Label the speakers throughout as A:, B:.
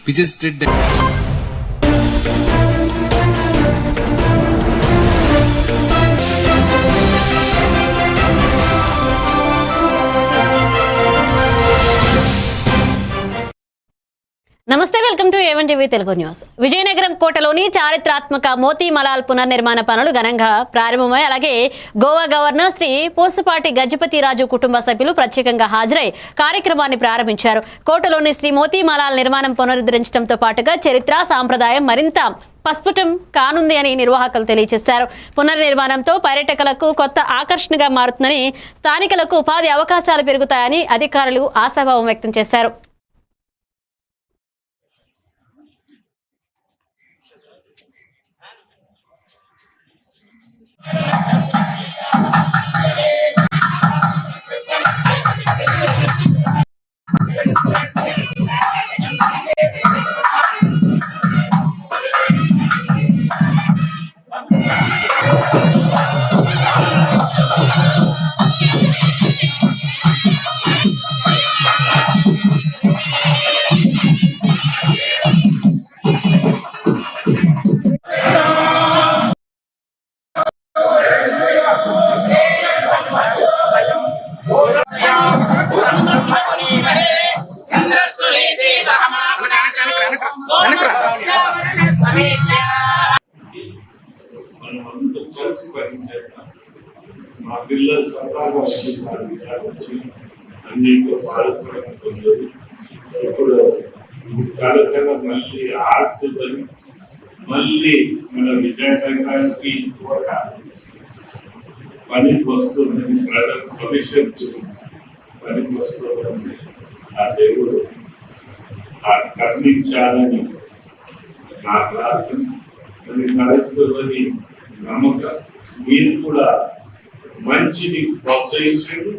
A: visited.
B: నమస్తే, welcome to A one TV Telugu news. Vizianagaram కోటలోని చారిత్రాత్మక మోతీ మలాల్ పునర్నిర్మాణ పనులు ఘనంగా ప్రారంభమై అలాగే గోవా గవర్నర్ శ్రీ పూసపాటి గజపతిరాజు కుటుంబ సభ్యులు ప్రత్యేకంగా హాజరై కార్యక్రమాన్ని ప్రారంభించారు. కోటలోని శ్రీ మోతీ మలాల్ నిర్మాణం పునరుద్ధరించడంతో పాటుగా చరిత్ర సాంప్రదాయం మరింత పస్ఫుటం కానుంది అని నిర్వాహకులు తెలియజేశారు. పునర్నిర్మాణంతో పర్యాటకులకు కొత్త ఆకర్షణగా మారుతుందని, స్థానికులకు ఉపాధి అవకాశాలు పెరుగుతాయని అధికారులు ఆశాభావం వ్యక్తం చేశారు.
C: మా పిల్లలు సరదాగా అన్నింటిలో పాల్గొనడం పొందారు. ఇప్పుడు కార్యక్రమ మళ్ళీ ఆడుతుందని మళ్ళీ మన విజయనగరానికి కూడా పనికి వస్తుందని, ప్రజల భవిష్యత్తు పనికి వస్తుందని ఆ దేవుడు కర్ణించాలని నా ప్రార్థన. అది జరుగుతుందని నమ్మకం. మీరు కూడా మంచిని ప్రోత్సహించండి,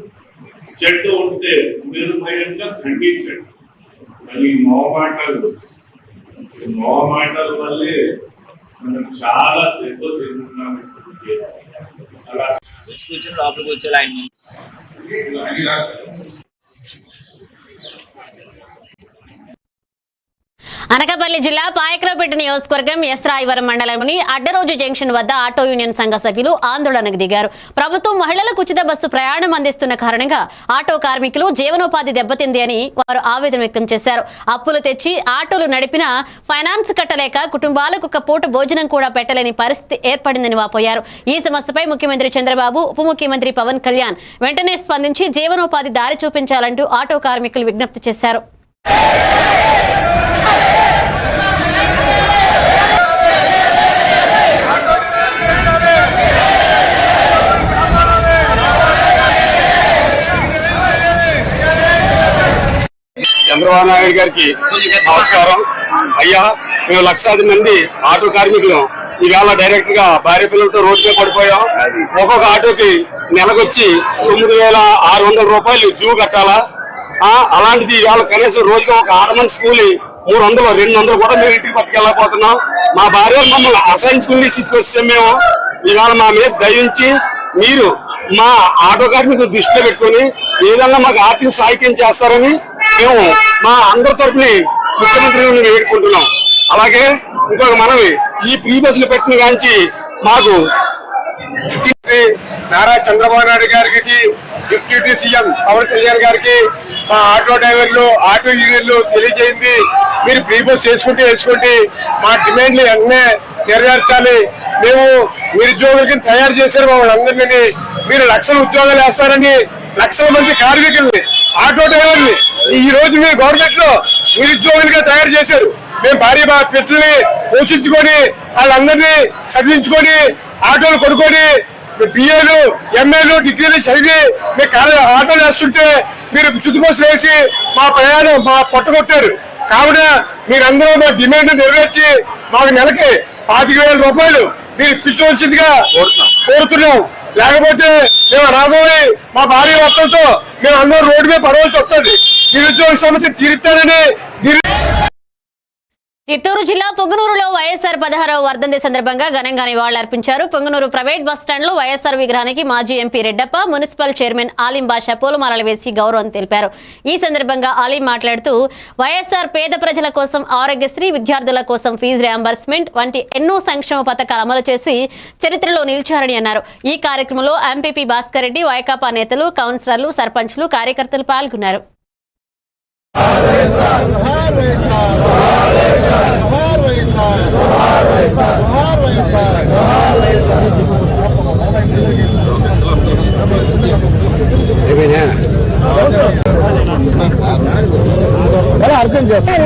C: చెడ్డ ఉంటే నిర్భయంగా ఖండించండి. అది మొహమాటల వల్లే మనం చాలా దెబ్బతింటున్నాం. అలా
D: లోపలికి వచ్చే ఆయన
B: అనకాపల్లి జిల్లా పాయకరావుపేట నియోజకవర్గం ఎస్రాయివరం మండలంలోని అడ్డరోజు జంక్షన్ వద్ద ఆటో యూనియన్ సంఘ సభ్యులు ఆందోళనకు దిగారు. ప్రభుత్వం మహిళలకు ఉచిత బస్సు ప్రయాణం అందిస్తున్న కారణంగా ఆటో కార్మికులు జీవనోపాధి దెబ్బతింది అని వారు ఆవేదన వ్యక్తం చేశారు. అప్పులు తెచ్చి ఆటోలు నడిపినా ఫైనాన్స్ కట్టలేక కుటుంబాలకు ఒక పూట భోజనం కూడా పెట్టలేని పరిస్థితి ఏర్పడిందని వాపోయారు. ఈ సమస్యపై ముఖ్యమంత్రి చంద్రబాబు, ఉప ముఖ్యమంత్రి పవన్ కళ్యాణ్ వెంటనే స్పందించి జీవనోపాధి దారి చూపించాలంటూ ఆటో కార్మికులు విజ్ఞప్తి చేశారు.
E: చంద్రబాబు నాయుడు గారికి నమస్కారం. అయ్యా, మేము లక్షలాది మంది ఆటో కార్మికులు ఈవేళ డైరెక్ట్ గా భార్య పిల్లలతో రోడ్డు మీద పడిపోయాం. ఒక్కొక్క ఆటోకి నెలకొచ్చి 9,600 రూపాయలు డ్యూ కట్టాలా. అలాంటిది ఈవేళ కనీసం రోజుకి ఒక ఆడమని స్కూల్ 300, 200 కూడా మేము ఇంటికి పట్టుకెళ్ళకపోతున్నాం. మా భార్య మమ్మల్ని అసహించుకునే స్థితికి వస్తే మేము ఈవేళ మా మీద దయించి మీరు మా ఆటో కార్మికులు దృష్టిలో పెట్టుకుని ఏదన్నా మాకు ఆర్థిక సహాయం చేస్తారని మేము మా అందరి తరఫుని ముఖ్యమంత్రిని వేడుకుంటున్నాం. అలాగే ఇంకొక మనవి, ఈ ఫ్రీ బస్సులు పెట్టిన కాంచి మాకు నారా చంద్రబాబు నాయుడు గారికి, డిప్యూటీ సీఎం పవన్ కళ్యాణ్ గారికి మా ఆటో డ్రైవర్లు, ఆటో యూనియన్లు తెలియజేయింది. మీరు ఫ్రీ బస్ వేసుకోండి, మా డిమాండ్లు వెంటనే నెరవేర్చాలి. మేము నిరుద్యోగులకి తయారు చేశారు వాళ్ళందరినీ. మీరు లక్షల ఉద్యోగాలు వేస్తారని లక్షల మంది కార్మికుల్ని, ఆటో డ్రైవర్ని ఈ రోజు మీ గవర్నమెంట్ లో నిరుద్యోగులుగా తయారు చేశారు. మేము భార్య పిల్లల్ని పోషించుకొని వాళ్ళందరినీ చదివించుకొని ఆటోలు కొనుక్కొని బిఏలు, ఎంఏలు, డిగ్రీలు చదివి మేము ఆటోలు వేస్తుంటే మీరు చుట్టుకోసం వేసి మా ప్రయాణం మా పొట్టగొట్టారు. కావున మీరందరూ మా డిమాండ్ నెరవేర్చి మాకు నెలకి 25,000 రూపాయలు మీరు ఇప్పించవలసిందిగా కోరుతున్నాం. లేకపోతే మేము అనాథమై మా భార్య భర్తలతో మేము అందరూ రోడ్డు మీద పడవలసి వస్తుంది. నిరుద్యోగ సమస్య తీరుతారని
B: చిత్తూరు జిల్లా పొంగనూరులో వైఎస్ఆర్ 16వ వర్ధంతి సందర్భంగా ఘనంగా నివాళులర్పించారు. పొంగనూరు ప్రైవేట్ బస్టాండ్లో వైఎస్ఆర్ విగ్రహానికి మాజీ MP Reddappa, municipal chairman Alim Basha పూలమాలలు వేసి గౌరవం తెలిపారు. ఈ సందర్భంగా ఆలిం మాట్లాడుతూ వైఎస్ఆర్ పేద ప్రజల కోసం ఆరోగ్యశ్రీ, విద్యార్థుల కోసం ఫీజు రియంబర్స్మెంట్ వంటి ఎన్నో సంక్షేమ పథకాలు అమలు చేసి చరిత్రలో నిలిచారని అన్నారు. ఈ కార్యక్రమంలో ఎంపీపీ భాస్కర్ రెడ్డి, వైకాపా నేతలు, కౌన్సిలర్లు, సర్పంచ్లు, కార్యకర్తలు పాల్గొన్నారు.
A: అర్థం చేస్తారు.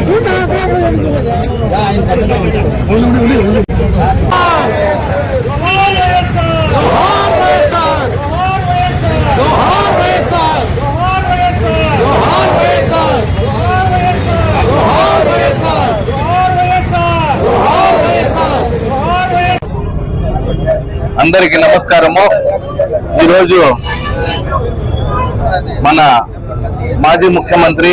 F: అందరికి నమస్కారము. ఈరోజు మన మాజీ ముఖ్యమంత్రి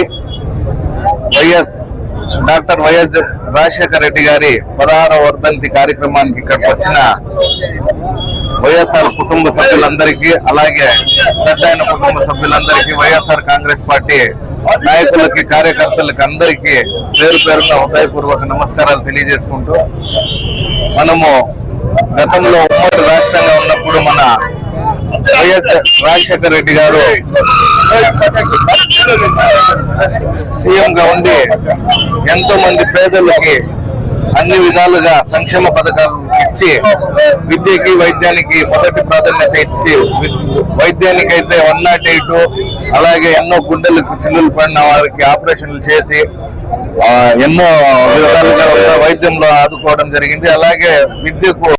F: డాక్టర్ వైఎస్ రాజశేఖర రెడ్డి గారి 16వ వర్ధంతి కార్యక్రమానికి ఇక్కడికి వచ్చిన వైఎస్ఆర్ కుటుంబ సభ్యులందరికీ, అలాగే పెద్దయిన కుటుంబ సభ్యులందరికీ, వైఎస్ఆర్ కాంగ్రెస్ పార్టీ నాయకులకి, కార్యకర్తలకి అందరికీ పేరు పేరున హృదయపూర్వక నమస్కారాలు తెలియజేసుకుంటూ, మనము గతంలో ఉమ్మడి రాష్ట్రంగా ఉన్నప్పుడు మన వైఎస్ రాజశేఖర రెడ్డి గారు సీఎం గా ఉండి ఎంతో మంది పేదలకి అన్ని విధాలుగా సంక్షేమ పథకాలు ఇచ్చి, విద్యకి, వైద్యానికి మొదటి ప్రాధాన్యత ఇచ్చి, వైద్యానికి అయితే 108, అలాగే ఎన్నో గుండెలకు చిల్లులు పడిన వారికి ఆపరేషన్లు చేసి ఎన్నో విధాలుగా వైద్యంలో ఆదుకోవడం జరిగింది. అలాగే విద్యకు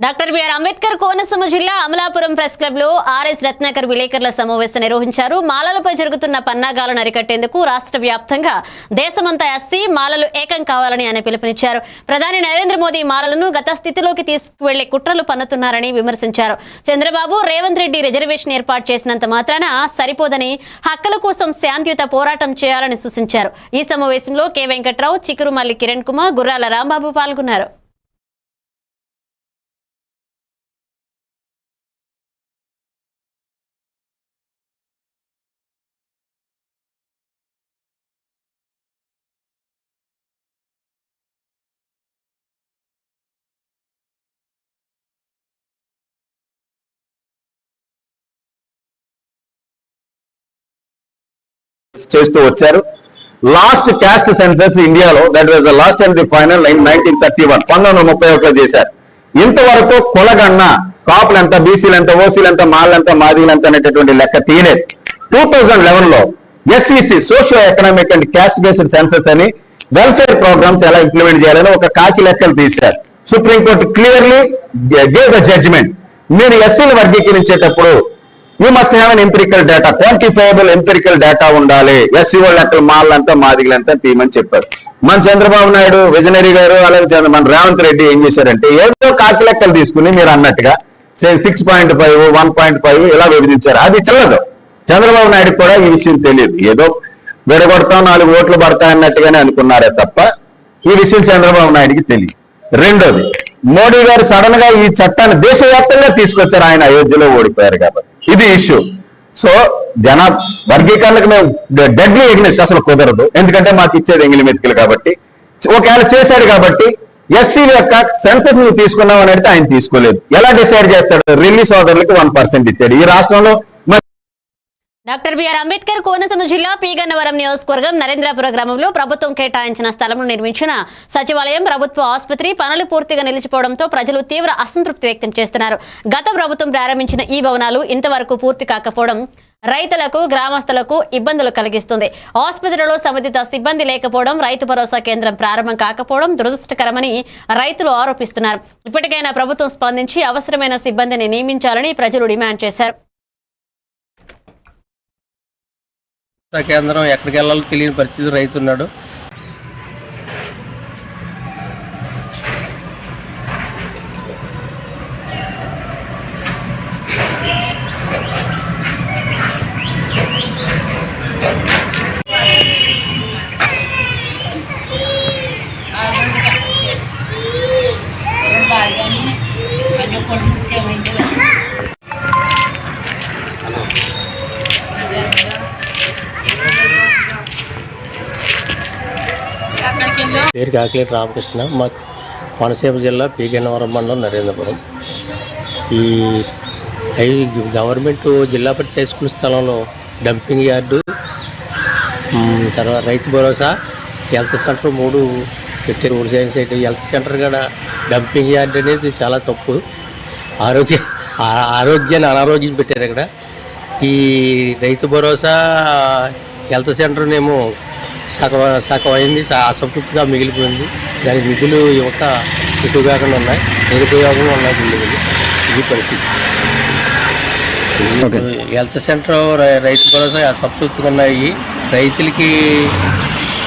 B: డాక్టర్ బిఆర్ అంబేద్కర్ కోనసీమ జిల్లా అమలాపురం ప్రెస్ క్లబ్ లో ఆర్ఎస్ రత్నాకర్ విలేకరుల సమావేశం నిర్వహించారు. మాలలపై జరుగుతున్న పన్నాగాలను అరికట్టేందుకు రాష్ట్ర వ్యాప్తంగా దేశమంతా ఎస్సీ మాలలు ఏకం కావాలని ఆయన పిలుపునిచ్చారు. ప్రధాని నరేంద్ర మోదీ మాలలను గత స్థితిలోకి తీసుకువెళ్లే కుట్రలు పన్నుతున్నారని విమర్శించారు. చంద్రబాబు, రేవంత్ రెడ్డి రిజర్వేషన్ ఏర్పాటు చేసినంత మాత్రాన సరిపోదని హక్కుల కోసం శాంతియుత పోరాటం చేయాలని సూచించారు. ఈ సమావేశంలో కె వెంకట్రావు, చికురుమల్లి కిరణ్ కుమార్, గుర్రాల రాంబాబు పాల్గొన్నారు.
G: చేస్తూ వచ్చారు. లాస్ట్ క్యాస్ట్ సెన్సస్ ఇండియాలో, that was the last and the final 1931 1931 చేశారు. ఇంతవరకు కులగన్న కాపులు ఎంత, బీసీలు ఎంత, ఓసీలు ఎంత, మాళ్ళు ఎంత, మాదిగలు ఎంత అనేటటువంటి లెక్క తీయలేదు. 2011లో SEC, socio economic and caste based census అని వెల్ఫేర్ ప్రోగ్రామ్స్ ఎలా ఇంప్లిమెంట్ చేయాలని ఒక కాకి లెక్కలు తీశారు. Supreme court clearly gave the judgment. మీరు ఎస్సీలు వర్గీకరించేటప్పుడు you must have an empirical data, quantifiable empirical data ఉండాలి. ఎస్సీ వాళ్ళు లెక్కలు, మాళ్ళంతా, మాదిగలంతా తీయమని చెప్పారు. మన చంద్రబాబు నాయుడు విజనరీ గారు, అలాగే మన రేవంత్ రెడ్డి ఏం చేశారంటే ఏదో కాకి లెక్కలు తీసుకుని మీరు అన్నట్టుగా 6.5, 1.5 ఇలా విభజించారు. అది చెల్లదు. చంద్రబాబు నాయుడు కూడా ఈ విషయం తెలియదు. ఏదో విడగొడతాం, 4 ఓట్లు పడతాయన్నట్టుగానే అనుకున్నారే తప్ప ఈ విషయం చంద్రబాబు నాయుడికి తెలియదు. రెండోది, మోడీ గారు సడన్ గా ఈ చట్టాన్ని దేశవ్యాప్తంగా తీసుకొచ్చారు. ఆయన అయోధ్యలో ఓడిపోయారు కాబట్టి ఇది ఇష్యూ. సో వర్గీకరణకు మేము డెడ్లీ ఎగ్నెస్ట్, అసలు కుదరదు. ఎందుకంటే మాకు ఇచ్చేది ఎంగిలి మెతుకులు కాబట్టి. ఒకవేళ చేశారు కాబట్టి ఎస్సీ యొక్క సెన్సస్ నువ్వు తీసుకున్నావు అని అడిగితే ఆయన తీసుకోలేదు. ఎలా డిసైడ్ చేస్తాడు? రిలీజ్ సోదరులకు 1% ఇచ్చాడు. ఈ రాష్ట్రంలో
B: డాక్టర్ బిఆర్ అంబేద్కర్ కోనసీమ జిల్లా పీగన్నవరం నియోజకవర్గం నరేంద్రపుర గ్రామంలో ప్రభుత్వం కేటాయించిన స్థలంలో నిర్మించిన సచివాలయం, ప్రభుత్వ ఆసుపత్రి పనులు పూర్తిగా నిలిచిపోవడంతో ప్రజలు తీవ్ర అసంతృప్తి వ్యక్తం చేస్తున్నారు. గత ప్రభుత్వం ప్రారంభించిన ఈ భవనాలు ఇంతవరకు పూర్తి కాకపోవడం రైతులకు, గ్రామస్తులకు ఇబ్బందులు కలిగిస్తుంది. ఆసుపత్రిలో సంబంధిత సిబ్బంది లేకపోవడం, రైతు భరోసా కేంద్రం ప్రారంభం కాకపోవడం దురదృష్టకరమని రైతులు ఆరోపిస్తున్నారు. ఇప్పటికైనా ప్రభుత్వం స్పందించి అవసరమైన సిబ్బందిని నియమించాలని ప్రజలు డిమాండ్ చేశారు.
H: కేంద్రం ఎక్కడికి వెళ్ళాలో తెలియని పరిస్థితి రైతున్నాడు. పేరు కాకిలేటి రామకృష్ణ, మా కోనసీమ జిల్లా పీగన్నవరం మండలం నరేంద్రపురం. ఈ గవర్నమెంట్ జిల్లా పరిషత్ హై స్కూల్ స్థలంలో డంపింగ్ యార్డు, తర్వాత రైతు భరోసా, హెల్త్ సెంటర్ 3 పెట్టారు. ఊరు సైన్స్ అయితే హెల్త్ సెంటర్ కూడా డంపింగ్ యార్డ్ అనేది చాలా తప్పు. ఆరోగ్యాన్ని అనారోగ్యం పెట్టారు అక్కడ. ఈ రైతు భరోసా హెల్త్ సెంటర్నేమో సగం అయింది, అసంతృప్తిగా మిగిలిపోయింది. దానికి నిధులు యువత ఎక్కువగా ఉన్నాయి, నిరుపయోగంగా ఉన్నాయి బిల్డింగ్లు. ఇది పరిస్థితి. హెల్త్ సెంటర్ రైతు భరోసా అసంతృప్తిగా ఉన్నాయి, రైతులకి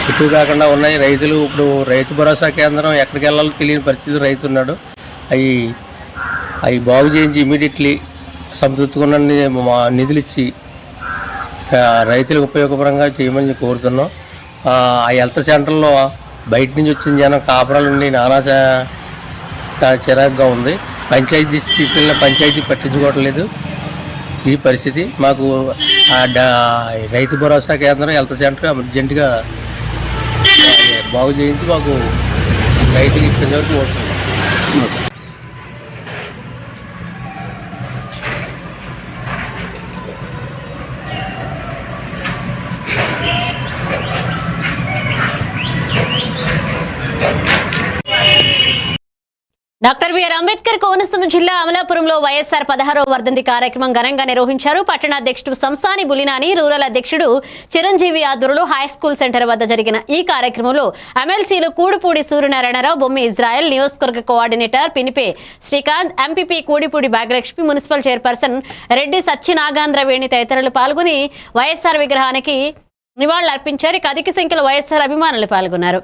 H: ఎక్కువ కాకుండా ఉన్నాయి. రైతులు ఇప్పుడు రైతు భరోసా కేంద్రం ఎక్కడికి వెళ్ళాలో తెలియని పరిస్థితి రైతు ఉన్నాడు. అవి బాగు చేయించి ఇమీడియట్లీ సంతృప్తిగా నిధులు ఇచ్చి రైతులకు ఉపయోగపరంగా చేయమని కోరుతున్నాం. ఆ హెల్త్ సెంటర్లో బయట నుంచి వచ్చిన జనం కాపురాలు ఉండి నానా చిరాకుగా ఉంది. పంచాయతీ తీసుకెళ్ళిన పంచాయతీ పట్టించుకోవట్లేదు. ఈ పరిస్థితి. మాకు రైతు భరోసా కేంద్రం హెల్త్ సెంటర్ అర్జెంటుగా బాగు చేయించి మాకు రైతులు ఇప్పటి వరకు కోరుతున్నాం.
B: డాక్టర్ బిఆర్ అంబేద్కర్ కోనసీమ జిల్లా అమలాపురంలో వైఎస్ఆర్ 16వ వర్ధంతి కార్యక్రమం ఘనంగా నిర్వహించారు. పట్టణ అధ్యక్షుడు సంసాని బులినాని, రూరల్ అధ్యక్షుడు చిరంజీవి ఆధ్వర్యంలో హైస్కూల్ సెంటర్ వద్ద జరిగిన ఈ కార్యక్రమంలో ఎమ్మెల్సీలు కూడిపూడి సూర్యనారాయణరావు, బొమ్మి ఇజ్రాయెల్, నియోజకవర్గ coordinator Pinipe Srikanth, MPP Kudipudi Bhagyalakshmi, municipal chairperson Reddy Satyanagandhra Veni తదితరులు పాల్గొని వైఎస్ఆర్ విగ్రహానికి నివాళులర్పించారు. అధిక సంఖ్యలో వైఎస్ఆర్ అభిమానులు పాల్గొన్నారు.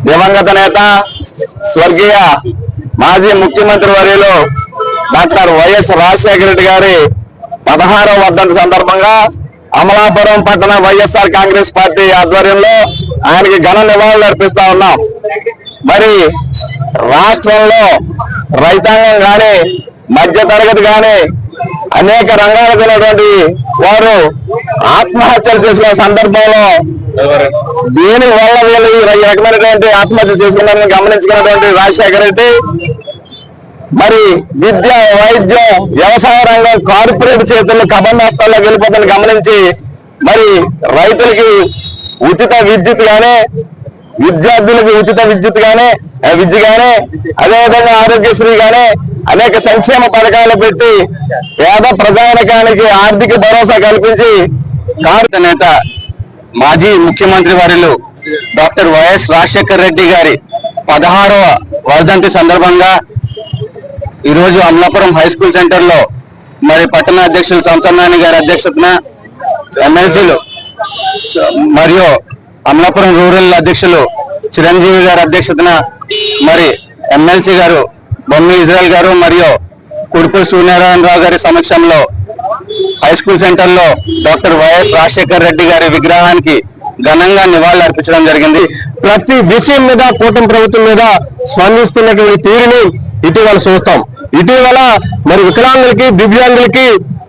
G: దివంగత నేత స్వర్గీయ మాజీ ముఖ్యమంత్రి వర్యులు డాక్టర్ వైఎస్ రాజశేఖర రెడ్డి గారి 16వ వర్ధంతి సందర్భంగా అమలాపురం పట్టణ వైఎస్ఆర్ కాంగ్రెస్ పార్టీ ఆధ్వర్యంలో ఆయనకి ఘన నివాళులు అర్పిస్తా ఉన్నాం. మరి రాష్ట్రంలో రైతాంగం కానీ, మధ్య తరగతి కానీ అనేక రంగాలకు ఉన్నటువంటి వారు ఆత్మహత్యలు చేసుకునే సందర్భంలో దీని వల్ల వీళ్ళు ఈ రకమైనటువంటి ఆత్మహత్యలు చేసుకున్నారని గమనించుకున్నటువంటి రాజశేఖర రెడ్డి మరి విద్య, వైద్యం, వ్యవసాయ రంగం కార్పొరేట్ చేతుల్లో కబంధాస్తాల్లో వెళ్ళిపోతుందని గమనించి మరి రైతులకి ఉచిత విద్యుత్ గానే, విద్యార్థులకు ఉచిత విద్య గానే, అదేవిధంగా ఆరోగ్యశ్రీ గానే అనేక సంక్షేమ పథకాలు పెట్టి పేద ప్రజానికానికి ఆర్థిక భరోసా కల్పించి కార్మిక నేత మాజీ ముఖ్యమంత్రి వర్యులు డాక్టర్ వైఎస్ రాజశేఖర రెడ్డి గారి 16వ వర్ధంతి సందర్భంగా ఈరోజు అమలాపురం హై స్కూల్ సెంటర్ లో మరి పట్టణ అధ్యక్షులు సంసన్నాని గారి అధ్యక్షతన, ఎమ్మెల్సీలు మరియు అమలాపురం రూరల్ అధ్యక్షులు చిరంజీవి గారి అధ్యక్షతన, మరి ఎమ్మెల్సీ గారు బొమ్మి ఇజ్రాయెల్ గారు మరియు కుడిపూడి సూర్యనారాయణరావు గారి సమక్షంలో హై స్కూల్ సెంటర్ లో డాక్టర్ వైఎస్ రాజశేఖర రెడ్డి గారి విగ్రహానికి ఘనంగా నివాళులు అర్పించడం జరిగింది. ప్రతి విషయం మీద కూటమి ప్రభుత్వం మీద స్పందిస్తున్నటువంటి తీరుని ఇటీవల చూస్తాం. ఇటీవల మరి వికలాంగులకి, దివ్యాంగులకి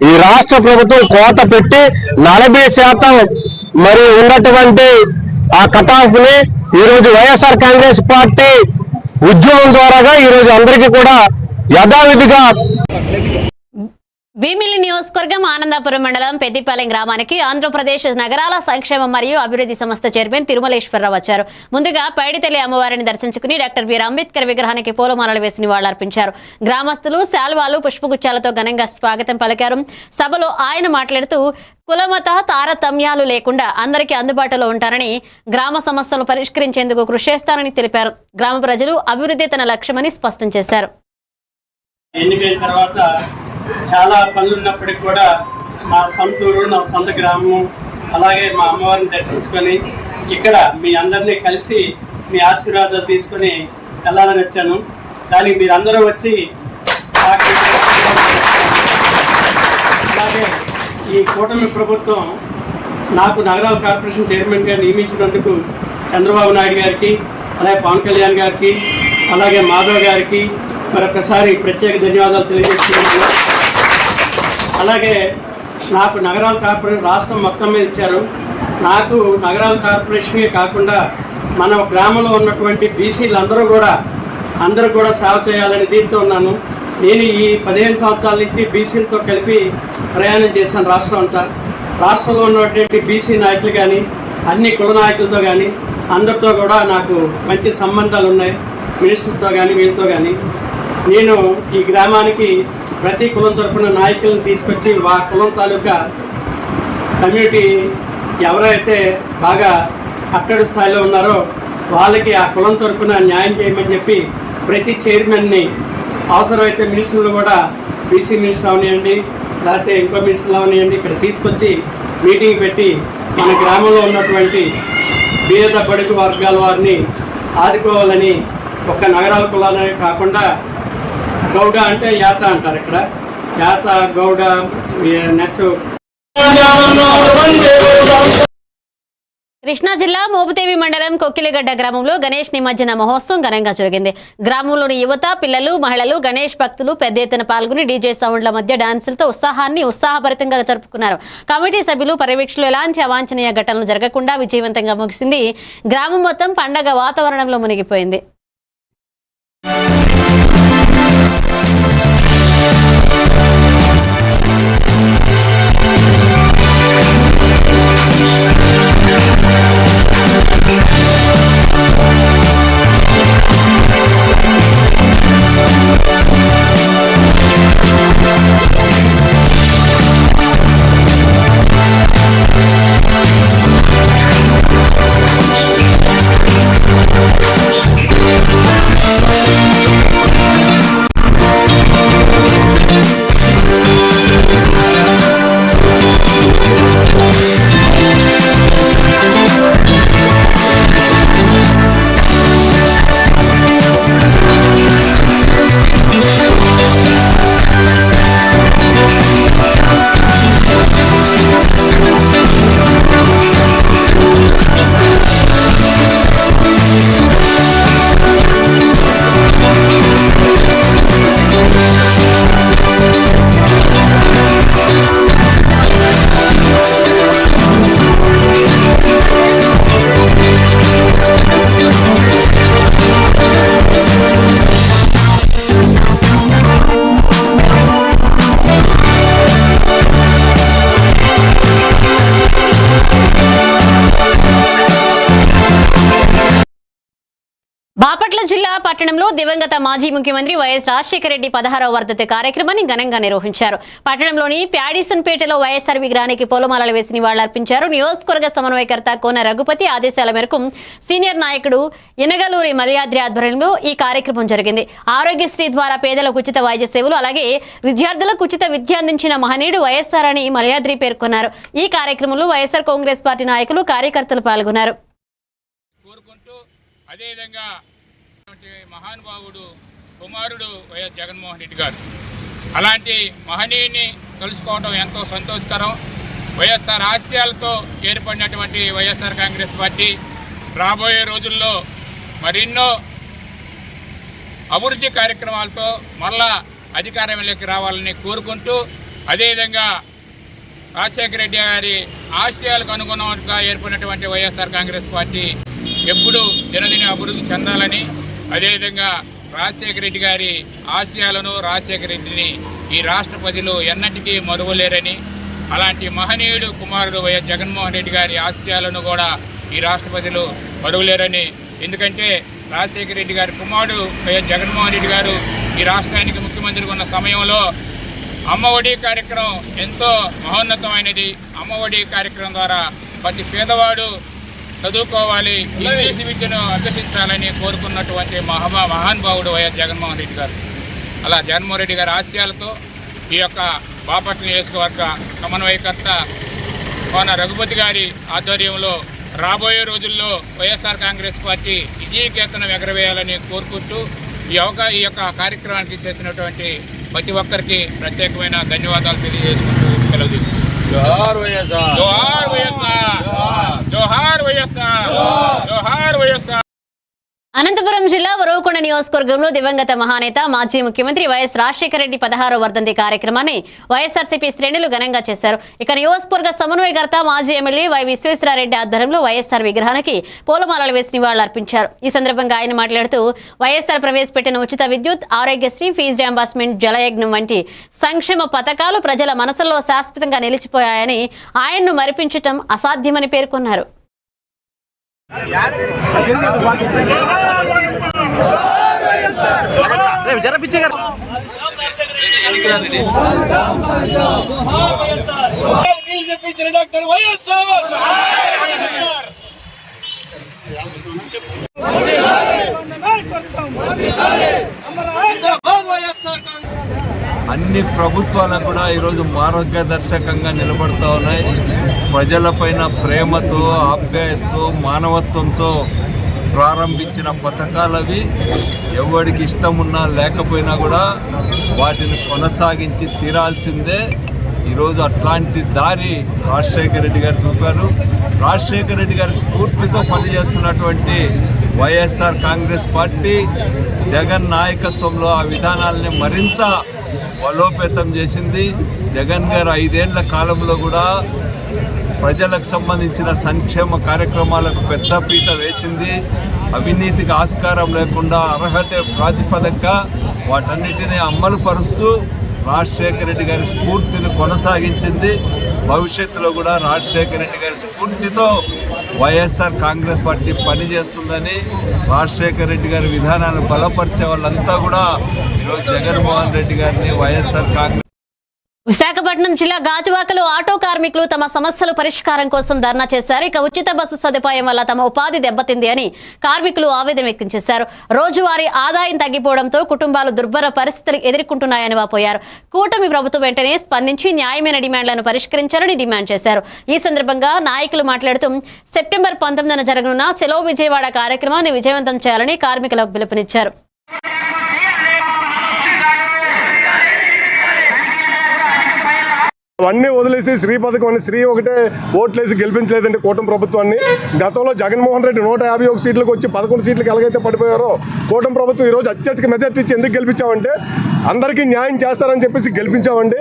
G: ఈ రాష్ట్ర ప్రభుత్వం కోట పెట్టి 40% మరి ఉన్నటువంటి ఆ కటాఫ్ ని ఈరోజు వైఎస్ఆర్ కాంగ్రెస్ పార్టీ ఉద్యమం ద్వారాగా ఈరోజు అందరికీ కూడా యథావిధిగా
B: భీమిలి నియోజకవర్గం ఆనందాపురం మండలం పెద్దిపాలెం గ్రామానికి ఆంధ్రప్రదేశ్ నగరాల సంక్షేమం మరియు అభివృద్ధి సంస్థ చైర్మన్ తిరుమలేశ్వరరావు వచ్చారు. ముందుగా పైడితల్లి అమ్మవారిని దర్శించుకుని డాక్టర్ బిఆర్ అంబేద్కర్ విగ్రహానికి పూలమాలలు వేసి నివాళులర్పించారు. గ్రామస్తులు శాల్వాలు, పుష్పగుచ్చాలతో ఘనంగా స్వాగతం పలికారు. సభలో ఆయన మాట్లాడుతూ కులమత తారతమ్యాలు లేకుండా అందరికీ అందుబాటులో ఉంటారని, గ్రామ సమస్యలు పరిష్కరించేందుకు కృషి చేస్తారని తెలిపారు. గ్రామ ప్రజలు అభివృద్ధి తన లక్ష్యమని స్పష్టం చేశారు.
I: ఎన్నికైన తర్వాత చాలా పనులు ఉన్నప్పటికీ కూడా మా సొంతూరు, నా సొంత గ్రామం, అలాగే మా అమ్మవారిని దర్శించుకొని ఇక్కడ మీ అందరినీ కలిసి మీ ఆశీర్వాదాలు తీసుకొని వెళ్ళాలని వచ్చాను. కానీ మీరందరూ వచ్చి అలాగే ఈ కూటమి ప్రభుత్వం నాకు నగరాల కార్పొరేషన్ చైర్మన్గా నియమించినందుకు చంద్రబాబు నాయుడు గారికి, అలాగే పవన్ కళ్యాణ్ గారికి, అలాగే మాధవ్ గారికి మరొకసారి ప్రత్యేక ధన్యవాదాలు తెలియజేస్తున్నాను. అలాగే నాకు నగరాల కార్పొరేషన్ రాష్ట్రం మొత్తం మీద ఇచ్చారు. నాకు నగరాల కార్పొరేషనే కాకుండా మన గ్రామంలో ఉన్నటువంటి బీసీలు అందరూ కూడా సేవ చేయాలని దీంతో ఉన్నాను. నేను ఈ 15 సంవత్సరాల నుంచి బీసీలతో కలిపి ప్రయాణం చేశాను రాష్ట్రం అంతా. రాష్ట్రంలో ఉన్నటువంటి బీసీ నాయకులు కానీ, అన్ని కుల నాయకులతో కానీ అందరితో కూడా నాకు మంచి సంబంధాలు ఉన్నాయి. మినిస్టర్స్తో కానీ వీళ్ళతో కానీ. నేను ఈ గ్రామానికి ప్రతి కులం తరపున నాయకులను తీసుకొచ్చి ఆ కులం తాలూకా కమ్యూనిటీ ఎవరైతే బాగా అట్టడి స్థాయిలో ఉన్నారో వాళ్ళకి ఆ కులం తరపున న్యాయం చేయమని చెప్పి ప్రతి చైర్మన్ని, అవసరమైతే మినిస్టర్లు కూడా బీసీ మినిస్టర్ అవనివ్వండి, లేకపోతే ఇంకో మినిస్టర్లు అవనివ్వండి, ఇక్కడ తీసుకొచ్చి మీటింగ్ పెట్టి మన గ్రామంలో ఉన్నటువంటి బీద బడుగు వర్గాల వారిని ఆదుకోవాలని, ఒక్క నగరాల కులాలనే కాకుండా గౌడ అంటే యాత అంటారు ఇక్కడ, యాత గౌడ నెక్స్ట్.
B: కృష్ణా జిల్లా మోపుదేవి మండలం కొక్కిలిగడ్డ గ్రామంలో గణేష్ నిమజ్జన మహోత్సవం ఘనంగా జరిగింది. గ్రామంలోని యువత, పిల్లలు, మహిళలు, గణేష్ భక్తులు పెద్ద ఎత్తున పాల్గొని డీజే సౌండ్ల మధ్య డాన్సులతో ఉత్సాహభరితంగా జరుపుకున్నారు. కమిటీ సభ్యులు, పర్యవేక్షకులు ఎలాంటి అవాంఛనీయ ఘటనలు జరగకుండా విజయవంతంగా ముగిసింది. గ్రామం మొత్తం పండగ వాతావరణంలో మునిగిపోయింది. బాపట్ల జిల్లా పట్టణంలో దివంగత మాజీ ముఖ్యమంత్రి వైఎస్ రాజశేఖర రెడ్డి 16వ వర్ధంతి కార్యక్రమాన్ని ఘనంగా నిర్వహించారు. పట్టణంలోని ప్యాడిసన్పేటలో వైఎస్ఆర్ విగ్రహానికి పూలమాలలు వేసి నివాళులర్పించారు. నియోజకవర్గ సమన్వయకర్త కోన రఘుపతి ఆదేశాల మేరకు సీనియర్ నాయకుడు ఇనగలూరి మల్యాద్రి ఆధ్వర్యంలో ఈ కార్యక్రమం జరిగింది. ఆరోగ్యశ్రీ ద్వారా పేదలకు ఉచిత వైద్య సేవలు, అలాగే విద్యార్థులకు ఉచిత విద్య అందించిన మహనీయుడు వైఎస్ఆర్ అని మల్యాద్రి పేర్కొన్నారు. ఈ కార్యక్రమంలో వైఎస్ఆర్ కాంగ్రెస్ పార్టీ నాయకులు, కార్యకర్తలు పాల్గొన్నారు.
J: అదేవిధంగా మహానుభావుడు కుమారుడు వైఎస్ జగన్మోహన్ రెడ్డి గారు, అలాంటి మహనీయుని కలుసుకోవడం ఎంతో సంతోషకరం. వైఎస్ఆర్ ఆశయాలతో ఏర్పడినటువంటి వైఎస్ఆర్ కాంగ్రెస్ పార్టీ రాబోయే రోజుల్లో మరెన్నో అభివృద్ధి కార్యక్రమాలతో మళ్ళా అధికారంలోకి రావాలని కోరుకుంటూ, అదేవిధంగా రాజశేఖర రెడ్డి గారి ఆశయాలకు అనుగుణంగా ఏర్పడినటువంటి వైఎస్ఆర్ కాంగ్రెస్ పార్టీ ఎప్పుడూ దినదిన అభివృద్ధి చెందాలని, అదేవిధంగా రాజశేఖర రెడ్డి గారి ఆశయాలను, రాజశేఖర రెడ్డిని ఈ రాష్ట్ర ప్రజలు ఎన్నటికీ మరువలేరని, అలాంటి మహనీయుడు కుమారుడు వైఎస్ జగన్మోహన్ రెడ్డి గారి ఆశయాలను కూడా ఈ రాష్ట్ర ప్రజలు మరువలేరని, ఎందుకంటే రాజశేఖర రెడ్డి గారి కుమారుడు వైఎస్ జగన్మోహన్ రెడ్డి గారు ఈ రాష్ట్రానికి ముఖ్యమంత్రిగా ఉన్న సమయంలో అమ్మఒడి కార్యక్రమం ఎంతో మహోన్నతమైనది. అమ్మఒడి కార్యక్రమం ద్వారా ప్రతి పేదవాడు చదువుకోవాలి, ఇంగ్లీష్ విద్యను అభ్యసించాలని కోరుకున్నటువంటి మహానుభావుడు వైఎస్ జగన్మోహన్ రెడ్డి గారు. అలా జగన్మోహన్ రెడ్డి గారి ఆశయాలతో ఈ యొక్క బాపట్ల నియోజకవర్గ సమన్వయకర్త కోన రఘుపతి గారి ఆధ్వర్యంలో రాబోయే రోజుల్లో వైఎస్ఆర్ కాంగ్రెస్ పార్టీ విజయకేతనం ఎగరవేయాలని కోరుకుంటూ ఈ యొక్క కార్యక్రమానికి చేసినటువంటి ప్రతి ఒక్కరికి ప్రత్యేకమైన ధన్యవాదాలు తెలియజేసుకుంటూ సెలవు తీసుకుంటున్నాను. జోహార్ వైఎస్ఆర్, జోహార్ వైఎస్ఆర్, జోహార్ వైఎస్ఆర్, జోహార్ వైఎస్ఆర్.
B: అనంతపురం జిల్లా ఉరవకొండ నియోజకవర్గంలో దివంగత మహానేత మాజీ ముఖ్యమంత్రి వైఎస్ రాజశేఖర రెడ్డి 16వ వర్ధంతి కార్యక్రమాన్ని వైఎస్ఆర్సీపీ శ్రేణులు ఘనంగా చేశారు. ఇక నియోజకవర్గ సమన్వయకర్త మాజీ ఎమ్మెల్యే వై విశ్వేశ్వరరెడ్డి ఆధ్వర్యంలో వైఎస్ఆర్ విగ్రహానికి పూలమాలలు వేసి నివాళులర్పించారు. ఈ సందర్భంగా ఆయన మాట్లాడుతూ వైఎస్ఆర్ ప్రవేశపెట్టిన ఉచిత విద్యుత్, ఆరోగ్యశ్రీ, ఫీజు రియంబర్స్మెంట్, జలయజ్ఞం వంటి సంక్షేమ పథకాలు ప్రజల మనసుల్లో శాశ్వతంగా నిలిచిపోయాయని, ఆయన్ను మరిపించటం అసాధ్యమని పేర్కొన్నారు.
K: అన్ని ప్రభుత్వాలకు కూడా ఈరోజు మార్గదర్శకంగా నిలబడుతూ ఉన్నాయి. ప్రజలపైన ప్రేమతో, ఆప్యాయతతో, మానవత్వంతో ప్రారంభించిన పథకాలవి ఎవరికి ఇష్టం ఉన్నా లేకపోయినా కూడా వాటిని కొనసాగించి తీరాల్సిందే. ఈరోజు అట్లాంటి దారి రాజశేఖర రెడ్డి గారు చూపారు. రాజశేఖర రెడ్డి గారి స్ఫూర్తితో పనిచేస్తున్నటువంటి వైఎస్ఆర్ కాంగ్రెస్ పార్టీ జగన్ నాయకత్వంలో ఆ విధానాలని మరింత బలోపేతం చేసింది. జగన్ గారు 5 ఏళ్ల కాలంలో కూడా ప్రజలకు సంబంధించిన సంక్షేమ కార్యక్రమాలకు పెద్దపీట వేసింది. అవినీతికి ఆస్కారం లేకుండా అర్హత ప్రాతిపదికగా వాటన్నిటినీ అమలు పరుస్తూ రాజశేఖర రెడ్డి గారి స్ఫూర్తిని కొనసాగించింది. భవిష్యత్తులో కూడా రాజశేఖర రెడ్డి గారి స్ఫూర్తితో వైఎస్ఆర్ కాంగ్రెస్ పార్టీ పనిచేస్తుందని, రాజశేఖర రెడ్డి గారి విధానాలను బలపరిచే వాళ్ళంతా కూడా ఈరోజు జగన్మోహన్ రెడ్డి గారిని వైఎస్ఆర్ కాంగ్రెస్.
B: విశాఖపట్నం జిల్లా గాజువాకలో ఆటో కార్మికులు తమ సమస్యల పరిష్కారం కోసం ధర్నా చేశారు. ఇక ఉచిత బస్సు సదుపాయం వల్ల తమ ఉపాధి దెబ్బతింది అని కార్మికులు ఆవేదన వ్యక్తం చేశారు. రోజువారీ ఆదాయం తగ్గిపోవడంతో కుటుంబాలు దుర్భర పరిస్థితులు ఎదుర్కొంటున్నాయని వాపోయారు. కూటమి ప్రభుత్వం వెంటనే స్పందించి న్యాయమైన డిమాండ్లను పరిష్కరించాలని డిమాండ్ చేశారు. ఈ సందర్భంగా నాయకులు మాట్లాడుతూ సెప్టెంబర్ 19న జరగనున్న చెలో విజయవాడ కార్యక్రమాన్ని విజయవంతం చేయాలని కార్మికులకు పిలుపునిచ్చారు.
E: అవన్నీ వదిలేసి శ్రీ పథకం శ్రీ ఒకటే ఓట్లేసి గెలిపించలేదండి కూటమి ప్రభుత్వాన్ని. గతంలో జగన్మోహన్ రెడ్డి 151 సీట్లకు వచ్చి 11 సీట్లకు ఎలాగైతే పడిపోయారో కూటమి ప్రభుత్వం ఈరోజు అత్యధిక మెజార్టీ ఇచ్చి ఎందుకు గెలిపించామంటే అందరికీ న్యాయం చేస్తారని చెప్పేసి గెలిపించామండి.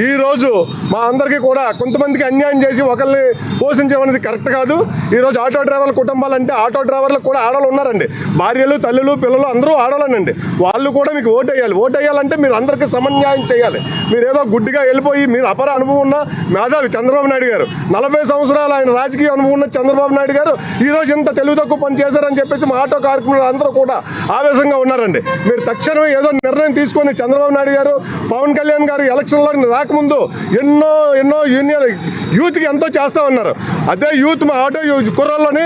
E: ఈరోజు మా అందరికీ కూడా కొంతమందికి అన్యాయం చేసి ఒకరిని పోషించడం అనేది కరెక్ట్ కాదు. ఈరోజు ఆటో డ్రైవర్ల కుటుంబాలంటే ఆటో డ్రైవర్లకు కూడా ఆడవాళ్ళు ఉన్నారండి. భార్యలు, తల్లులు, పిల్లలు అందరూ ఆడవాళ్ళనండి. వాళ్ళు కూడా మీకు ఓటు వేయాలి. ఓటు వేయాలంటే మీరు అందరికీ సమన్యాయం చేయాలి. మీరు ఏదో గుడ్డిగా వెళ్ళిపోయి మీరు అపర అనుభవం ఉన్న మేధావి చంద్రబాబు నాయుడు గారు, 40 సంవత్సరాలు ఆయన రాజకీయ అనుభవం ఉన్న చంద్రబాబు నాయుడు గారు ఈరోజు ఇంత తెలివి తక్కువ పని చేశారని చెప్పేసి మా ఆటో కార్మికులు అందరూ కూడా ఆవేశంగా ఉన్నారండి. మీరు తక్షణం ఏదో నిర్ణయం తీసుకొని చంద్రబాబు నాయుడు గారు, పవన్ కళ్యాణ్ గారు ఎలక్షన్లో రాకముందు ఎన్నో యూనియన్ యూత్కి ఎంతో చేస్తూ ఉన్నారు. అదే యూత్ మా ఆటో కుర్రాల్లోని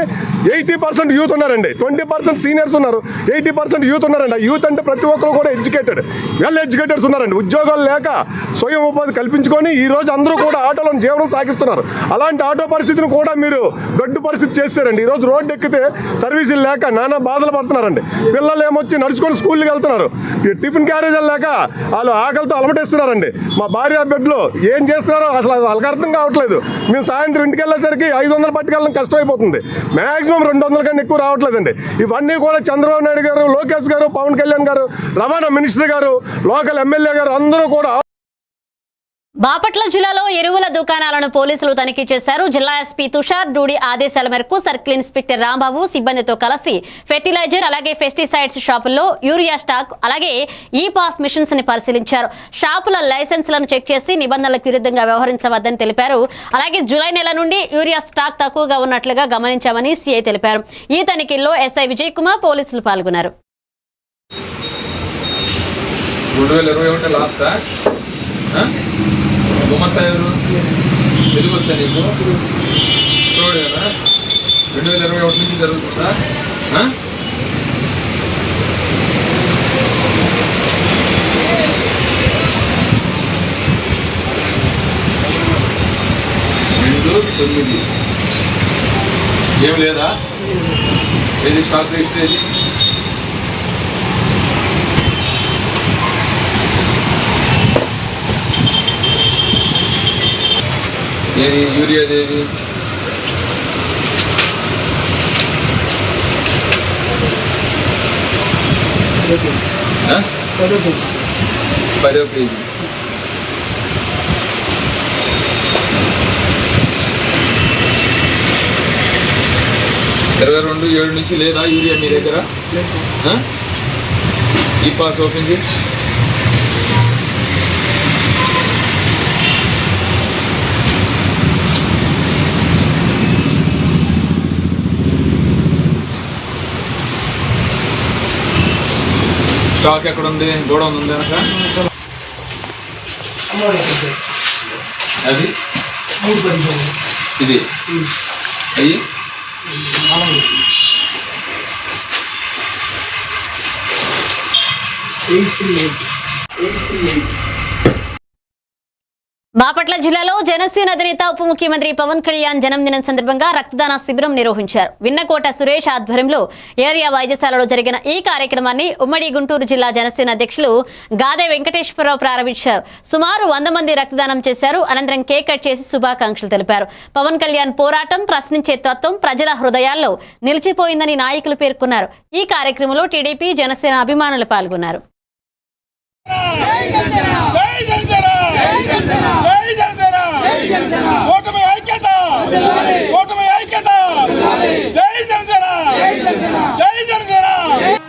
E: 80% యూత్ ఉన్నారండి. 20% సీనియర్స్ ఉన్నారు, 80% యూత్ ఉన్నారండి. ఆ యూత్ అంటే ప్రతి ఒక్కరు కూడా ఎడ్యుకేటెడ్, వెల్ ఎడ్యుకేటెడ్స్ ఉన్నారండి. ఉద్యోగాలు లేక స్వయం ఉపాధి కల్పించుకొని ఈరోజు అందరూ కూడా ఆటోలను జీవనం సాగిస్తున్నారు. అలాంటి ఆటో పరిస్థితిని కూడా మీరు గడ్డు పరిస్థితి చేశారండి. ఈరోజు రోడ్డు ఎక్కితే సర్వీసులు లేక నానా బాధలు పడుతున్నారండి. పిల్లలు ఏమొచ్చి నడుచుకొని స్కూల్కి వెళ్తున్నారు. టిఫిన్ క్యారేజీలు లేక వాళ్ళు ఆకలితో అలమటేస్తున్నారండి. మా భార్య బిడ్డలు ఏం చేస్తున్నారో అసలు వాళ్ళకి అర్థం కావట్లేదు. మేము సాయంత్రం ఇంటికి వెళ్ళేసరికి 500 పట్టుకెళ్ళడం కష్టమైపోతుంది. మ్యాక్సిమం 200 కన్నా ఎక్కువ రావట్లేదండి. ఇవన్నీ కూడా చంద్రబాబు నాయుడు గారు, లోకేష్ గారు, పవన్ కళ్యాణ్ గారు, రవాణా మినిస్టర్ గారు, లోకల్ ఎమ్మెల్యే గారు అందరూ కూడా.
B: బాపట్ల జిల్లాలో ఎరువుల దుకాణాలను పోలీసులు తనిఖీ చేశారు. జిల్లా ఎస్పీ తుషార్ డూడి ఆదేశాల మేరకు సర్కిల్ ఇన్స్పెక్టర్ రాంబాబు సిబ్బందితో కలిసి ఫెర్టిలైజర్ అలాగే పెస్టిసైడ్స్ షాపుల్లో యూరియా స్టాక్ అలాగే ఈ పాస్ మిషన్స్ ని పరిశీలించారు. షాపుల లైసెన్స్లను చెక్ చేసి నిబంధనలకు విరుద్ధంగా వ్యవహరించవద్దని తెలిపారు. అలాగే జూలై నెల నుండి యూరియా స్టాక్ తక్కువగా ఉన్నట్లుగా గమనించామని సీఐ తెలిపారు. ఈ తనిఖీల్లో ఎస్ఐ విజయ్ కుమార్ పోలీసులు పాల్గొన్నారు.
L: 2021 లాస్టా గుమస్తా ఎవరు తెలుగు వచ్చా నీకు చూడు కదా 2021 నుంచి జరుగుతుందా? $2,9 ఏం లేదా? ఏది స్టాక్ రిజిస్టర్ ఏది? ఏది యూరియాది ఏది ఆ? 10 కేజీ. ఇరవై 22/7 నుంచి లేదా యూరియా మీ దగ్గర? ఈ పాస్ ఓపెన్ చేయి. స్టాక్ ఎక్కడ ఉంది? గోడౌన్ ఉంది వెనక. అది ఇది అయ్యి
B: బాపట్ల జిల్లాలో జనసేన అధినేత ఉప ముఖ్యమంత్రి పవన్ కళ్యాణ్ జన్మదినం సందర్భంగా రక్తదాన శిబిరం నిర్వహించారు. విన్నకోట సురేష్ ఆధ్వర్యంలో ఏరియా వైద్యశాలలో జరిగిన ఈ కార్యక్రమాన్ని ఉమ్మడి గుంటూరు జిల్లా జనసేన అధ్యక్షులు గాదే వెంకటేశ్వరరావు ప్రారంభించారు. సుమారు 100 మంది రక్తదానం చేశారు. అనంతరం కేక్ కట్ చేసి శుభాకాంక్షలు తెలిపారు. పవన్ కళ్యాణ్ పోరాటం, ప్రశ్నించే తత్వం ప్రజల హృదయాల్లో నిలిచిపోయిందని నాయకులు పేర్కొన్నారు. ఈ కార్యక్రమంలో టీడీపీ, జనసేన అభిమానులు పాల్గొన్నారు.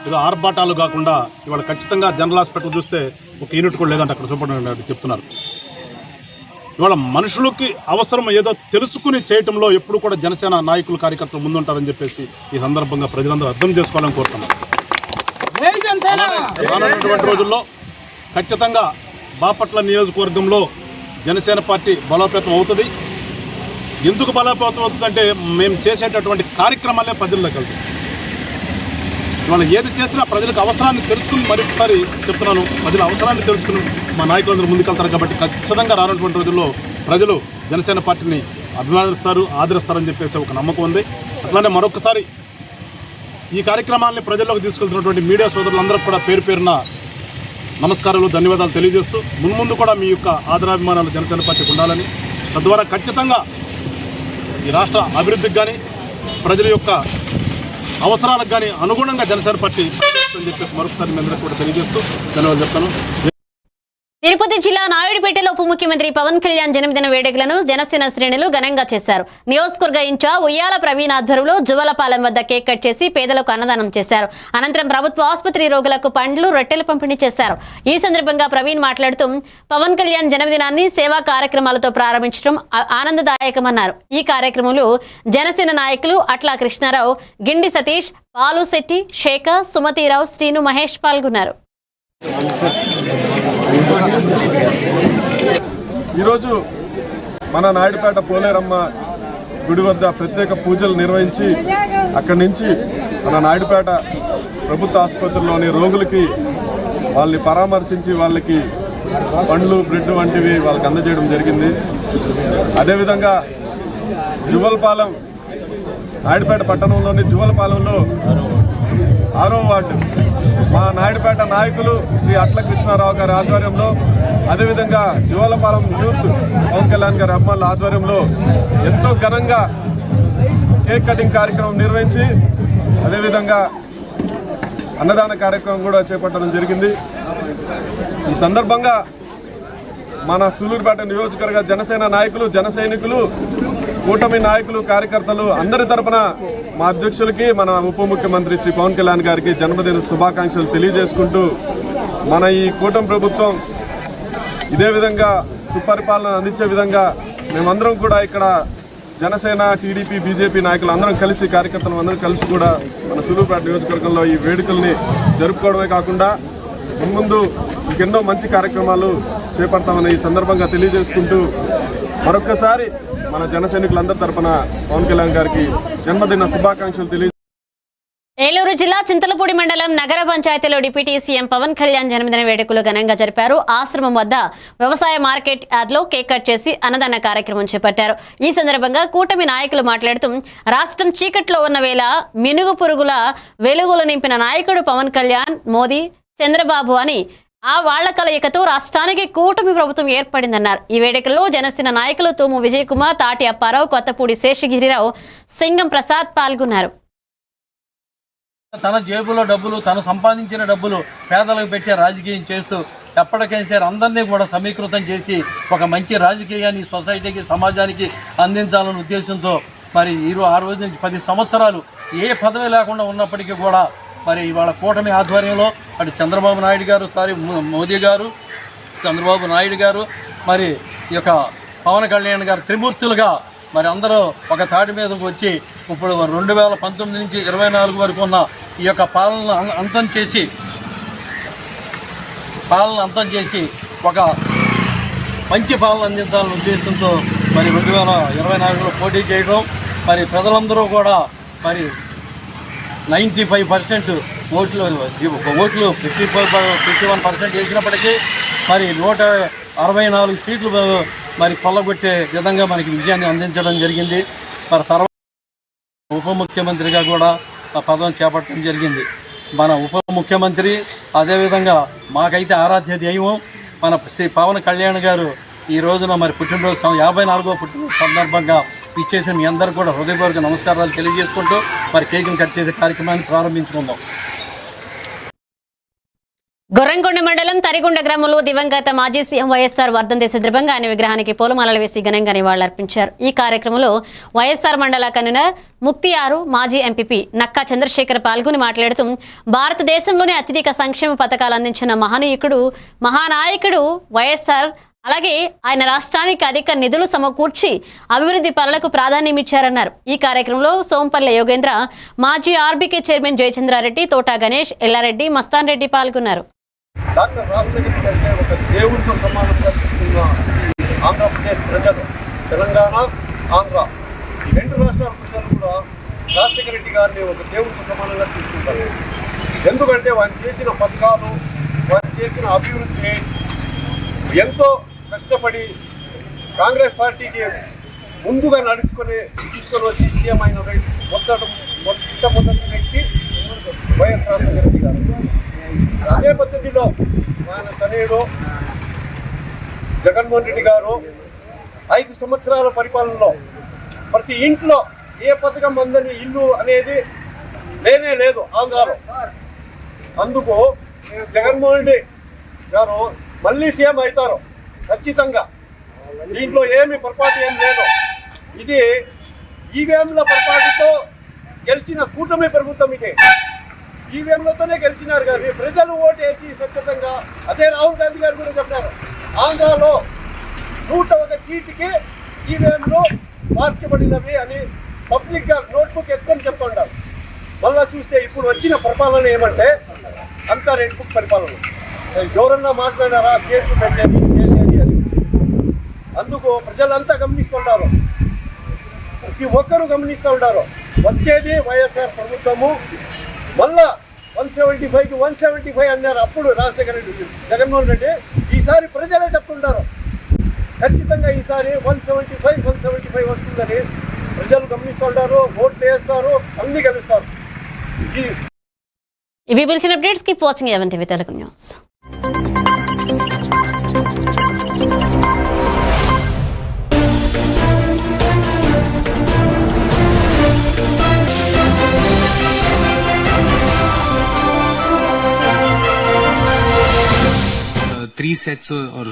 A: ఏదో ఆర్భాటాలు కాకుండా ఇవాళ ఖచ్చితంగా జనరల్ హాస్పిటల్ చూస్తే ఒక యూనిట్ కూడా లేదంటే అక్కడ సూపరింటెండెంట్ చెప్తున్నారు. ఇవాళ మనుషులకి అవసరం ఏదో తెలుసుకుని చేయటంలో ఎప్పుడు కూడా జనసేన నాయకులు, కార్యకర్తలు ముందుంటారని చెప్పేసి ఈ సందర్భంగా ప్రజలందరూ అర్థం చేసుకోవాలని కోరుతున్నారు. రానున్నటువంటి రోజుల్లో ఖచ్చితంగా బాపట్ల నియోజకవర్గంలో జనసేన పార్టీ బలోపేతం అవుతుంది. ఎందుకు బలోపేతం అవుతుందంటే మేము చేసేటటువంటి కార్యక్రమాలే ప్రజల్లోకి వెళ్తాయి. ఇవాళ ఏది చేసినా ప్రజలకు అవసరాన్ని తెలుసుకుని, మరొకసారి చెప్తున్నాను, ప్రజల అవసరాన్ని తెలుసుకుని మా నాయకులందరూ ముందుకెళ్తారు. కాబట్టి ఖచ్చితంగా రానున్నటువంటి రోజుల్లో ప్రజలు జనసేన పార్టీని అభిమానిస్తారు, ఆదరిస్తారని చెప్పేసి ఒక నమ్మకం ఉంది. అట్లానే మరొకసారి ఈ కార్యక్రమాన్ని ప్రజల్లోకి తీసుకెళ్తున్నటువంటి మీడియా సోదరులందరూ కూడా పేరు పేరున నమస్కారాలు, ధన్యవాదాలు తెలియజేస్తూ మున్ముందు కూడా మీ యొక్క ఆదరాభిమానాలు జనసేన పార్టీకి ఉండాలని, తద్వారా ఖచ్చితంగా ఈ రాష్ట్ర అభివృద్ధికి కానీ ప్రజల యొక్క అవసరాలకు కానీ అనుగుణంగా జనసేన పార్టీ అని చెప్పేసి మరొకసారి మీ అందరికీ కూడా తెలియజేస్తూ ధన్యవాదాలు చెప్తాను.
B: తిరుపతి జిల్లా నాయుడుపేటలో ఉప ముఖ్యమంత్రి పవన్ కళ్యాణ్ జన్మదిన వేడుకలను జనసేన శ్రేణులు ఘనంగా చేశారు. నియోజకవర్గ ఇన్ఛార్జ్ ఉయ్యాల ప్రవీణ్ ఆధ్వర్యంలో జువలపాలెం వద్ద కేక్ కట్ చేసి పేదలకు అన్నదానం చేశారు. అనంతరం ప్రభుత్వ ఆసుపత్రి రోగులకు పండ్లు, రొట్టెలు పంపిణీ చేశారు. ఈ సందర్భంగా ప్రవీణ్ మాట్లాడుతూ పవన్ కళ్యాణ్ జన్మదినాన్ని సేవా కార్యక్రమాలతో ప్రారంభించడం ఆనందదాయకమన్నారు. ఈ కార్యక్రమంలో జనసేన నాయకులు అట్లా కృష్ణారావు, గిండి సతీష్, పాలుశెట్టి, శేఖర్, సుమతిరావు, శ్రీను, మహేష్ పాల్గొన్నారు.
E: ఈరోజు మన నాయుడుపేట పోలేరమ్మ గుడి వద్ద ప్రత్యేక పూజలు నిర్వహించి అక్కడి నుంచి మన నాయుడుపేట ప్రభుత్వ ఆసుపత్రిలోని రోగులకి వాళ్ళని పరామర్శించి వాళ్ళకి పండ్లు, బ్రెడ్ వంటివి వాళ్ళకి అందజేయడం జరిగింది. అదేవిధంగా జువలపాలెం, నాయుడుపేట పట్టణంలోని జువలపాలెంలో 6వ వార్డు మా నాయుడుపేట నాయకులు శ్రీ అట్ల కృష్ణారావు గారి ఆధ్వర్యంలో, అదేవిధంగా జువలపాలెం యూత్ పవన్ కళ్యాణ్ గారి అమ్మాయిల ఆధ్వర్యంలో ఎంతో ఘనంగా కేక్ కటింగ్ కార్యక్రమం నిర్వహించి అదేవిధంగా అన్నదాన కార్యక్రమం కూడా చేపట్టడం జరిగింది. ఈ సందర్భంగా మన సూలూరుపేట నియోజకవర్గ జనసేన నాయకులు, జన సైనికులు, కూటమి నాయకులు, కార్యకర్తలు అందరి తరపున మా అధ్యక్షులకి, మన ఉప ముఖ్యమంత్రి శ్రీ పవన్ కళ్యాణ్ గారికి జన్మదిన శుభాకాంక్షలు తెలియజేసుకుంటూ మన ఈ కూటమి ప్రభుత్వం ఇదే విధంగా సుపరిపాలన అందించే విధంగా మేమందరం కూడా ఇక్కడ జనసేన, టీడీపీ, బీజేపీ నాయకులు అందరం కలిసి, కార్యకర్తలు అందరం కలిసి కూడా మన సూలూరుపేట నియోజకవర్గంలో ఈ వేడుకల్ని జరుపుకోవడమే కాకుండా ముందు ఇంకెన్నో మంచి కార్యక్రమాలు చేపడతామని ఈ సందర్భంగా తెలియజేసుకుంటూ మరొక్కసారి మన జన సైనికులందరి తరపున పవన్ కళ్యాణ్ గారికి జన్మదిన శుభాకాంక్షలు తెలియ.
B: ఏలూరు జిల్లా చింతలపూడి మండలం నగర పంచాయతీలో డిప్యూటీ సీఎం పవన్ కళ్యాణ్ జన్మదిన వేడుకలు ఘనంగా జరిపారు. ఆశ్రమం వద్ద వ్యవసాయ మార్కెట్ యార్డ్లో కేక్ కట్ చేసి అన్నదాన కార్యక్రమం చేపట్టారు. ఈ సందర్భంగా కూటమి నాయకులు మాట్లాడుతూ రాష్ట్రం చీకట్లో ఉన్న వేళ మినుగు పురుగుల వెలుగులు నింపిన నాయకుడు పవన్ కళ్యాణ్, మోదీ, చంద్రబాబు అని ఆ వాళ్ల కలయికతో రాష్ట్రానికి కూటమి ప్రభుత్వం ఏర్పడిందన్నారు. ఈ వేడుకల్లో జనసేన నాయకులు తూము విజయ్ కుమార్, తాటి అప్పారావు, కొత్తపూడి శేషగిరిరావు, సింగం ప్రసాద్ పాల్గొన్నారు.
I: తన జేబులో డబ్బులు, తను సంపాదించిన డబ్బులు పేదలకు పెట్టే రాజకీయం చేస్తూ ఎప్పటికైనా అందరినీ కూడా సమీకృతం చేసి ఒక మంచి రాజకీయాన్ని సొసైటీకి, సమాజానికి అందించాలనే ఉద్దేశంతో మరి ఆ రోజు నుంచి 10 సంవత్సరాలు ఏ పదవి లేకుండా ఉన్నప్పటికీ కూడా మరి ఇవాళ కూటమి ఆధ్వర్యంలో అటు చంద్రబాబు నాయుడు గారు, మోదీ గారు, చంద్రబాబు నాయుడు గారు, మరి ఈ యొక్క పవన్ కళ్యాణ్ గారు త్రిమూర్తులుగా మరి అందరూ ఒక తాటి మీదకు వచ్చి ఇప్పుడు 2019 నుంచి 24 వరకు ఉన్న ఈ యొక్క పాలన అంతం చేసి ఒక మంచి పాలన అందించాలనే ఉద్దేశంతో మరి 2024లో పోటీ చేయడం, మరి ప్రజలందరూ కూడా మరి 95% ఓట్లు 51% వేసినప్పటికీ మరి 164 సీట్లు మరి కొల్లగొట్టే విధంగా మనకి విజయాన్ని అందించడం జరిగింది. మరి తర్వాత ఉప ముఖ్యమంత్రిగా కూడా ఆ పదం చేపట్టడం జరిగింది. మన ఉప ముఖ్యమంత్రి అదేవిధంగా మాకైతే ఆరాధ్య దైవం మన శ్రీ పవన్ కళ్యాణ్ గారు ఈ రోజున మరి పుట్టినరోజు 54వ పుట్టినరోజు సందర్భంగా ఇచ్చేసిన మీ అందరూ కూడా హృదయపూర్వక నమస్కారాలు తెలియజేసుకుంటూ మరి కేకును కట్ చేసే కార్యక్రమాన్ని ప్రారంభించుకుందాం.
B: గొర్రంకొండ మండలం తరిగొండ గ్రామంలో దివంగత మాజీ సీఎం వైఎస్ఆర్ వర్ధంతి సందర్భంగా ఆయన విగ్రహానికి పూలమాలలు వేసి ఘనంగా నివాళులర్పించారు. ఈ కార్యక్రమంలో వైఎస్ఆర్ మండల కన్వీనర్ ముక్తియారు, మాజీ ఎంపీపీ నక్కా చంద్రశేఖర్ పాల్గొని మాట్లాడుతూ భారతదేశంలోనే అత్యధిక సంక్షేమ పథకాలు అందించిన మహానాయకుడు వైఎస్ఆర్, అలాగే ఆయన రాష్ట్రానికి అధిక నిధులు సమకూర్చి అభివృద్ధి పనులకు ప్రాధాన్యమిచ్చారన్నారు. ఈ కార్యక్రమంలో సోంపల్లె యోగేంద్ర, మాజీ ఆర్బీకే చైర్మన్ జయచంద్రారెడ్డి, తోటా గణేష్, ఎల్లారెడ్డి, మస్తాన్ రెడ్డి పాల్గొన్నారు.
E: డాక్టర్ రాజశేఖర్ కంటే ఒక దేవుడితో సమానంగా చూస్తున్న ఆంధ్రప్రదేశ్ ప్రజలు, తెలంగాణ, ఆంధ్ర ఈ 2 రాష్ట్రాల ప్రజలు కూడా రాజశేఖర రెడ్డి గారిని ఒక దేవుడితో సమానంగా తీసుకుంటారు. ఎందుకంటే వారు చేసిన పథకాలు, వారు చేసిన అభివృద్ధి ఎంతో కష్టపడి కాంగ్రెస్ పార్టీకి ముందుగా తీసుకొని వచ్చి సీఎం అయిన మొట్టమొదటి వ్యక్తి వైఎస్ రాజశేఖర రెడ్డి గారు. అదే పద్ధతిలో ఆయన తనయుడు జగన్మోహన్ రెడ్డి గారు 5 సంవత్సరాల పరిపాలనలో ప్రతి ఇంట్లో ఏ పథకం అందని ఇల్లు అనేది లేనే లేదు ఆంధ్రాలో. అందుకు జగన్మోహన్ రెడ్డి గారు మళ్ళీ సీఎం అవుతారు ఖచ్చితంగా. దీంట్లో ఏమి పొరపాటు ఏం లేదు. ఇది ఈవీఎంల పొరపాటుతో గెలిచిన కూటమి ప్రభుత్వం. ఇది ఈవీఎంలతోనే గెలిచినారు కానీ ప్రజలు ఓటు వేసి స్వచ్ఛతంగా. అదే రాహుల్ గాంధీ గారు కూడా చెప్పారు, ఆంధ్రాలో 101 సీటుకి ఈవీఎంలు మార్చబడినవి అని పబ్లిక్గా నోట్బుక్ ఎత్తుకొని చెప్తుంటారు. మళ్ళా చూస్తే ఇప్పుడు వచ్చిన పరిపాలన ఏమంటే అంతా రెడ్ బుక్ పరిపాలన. ఎవరన్నా మాట్లాడారా కేసులు పెట్టేది చేసేది అది. అందుకు ప్రజలంతా గమనిస్తుంటారు, ప్రతి ఒక్కరూ గమనిస్తూ ఉంటారు. వచ్చేది వైఎస్ఆర్ ప్రభుత్వము. మళ్ళా 175కి 175 అన్నారు అప్పుడు రాజశేఖర రెడ్డి, జగన్మోహన్ రెడ్డి. ఈసారి ప్రజలే చెప్తుంటారు ఖచ్చితంగా ఈసారి 175 వస్తుందని ప్రజలు గమనిస్తుంటారు, ఓట్లు వేస్తారు, అన్ని గెలుస్తారు.
B: ఇవి పిలిచిన అప్డేట్స్ కి watching even TV Telugu news.
M: Three sets or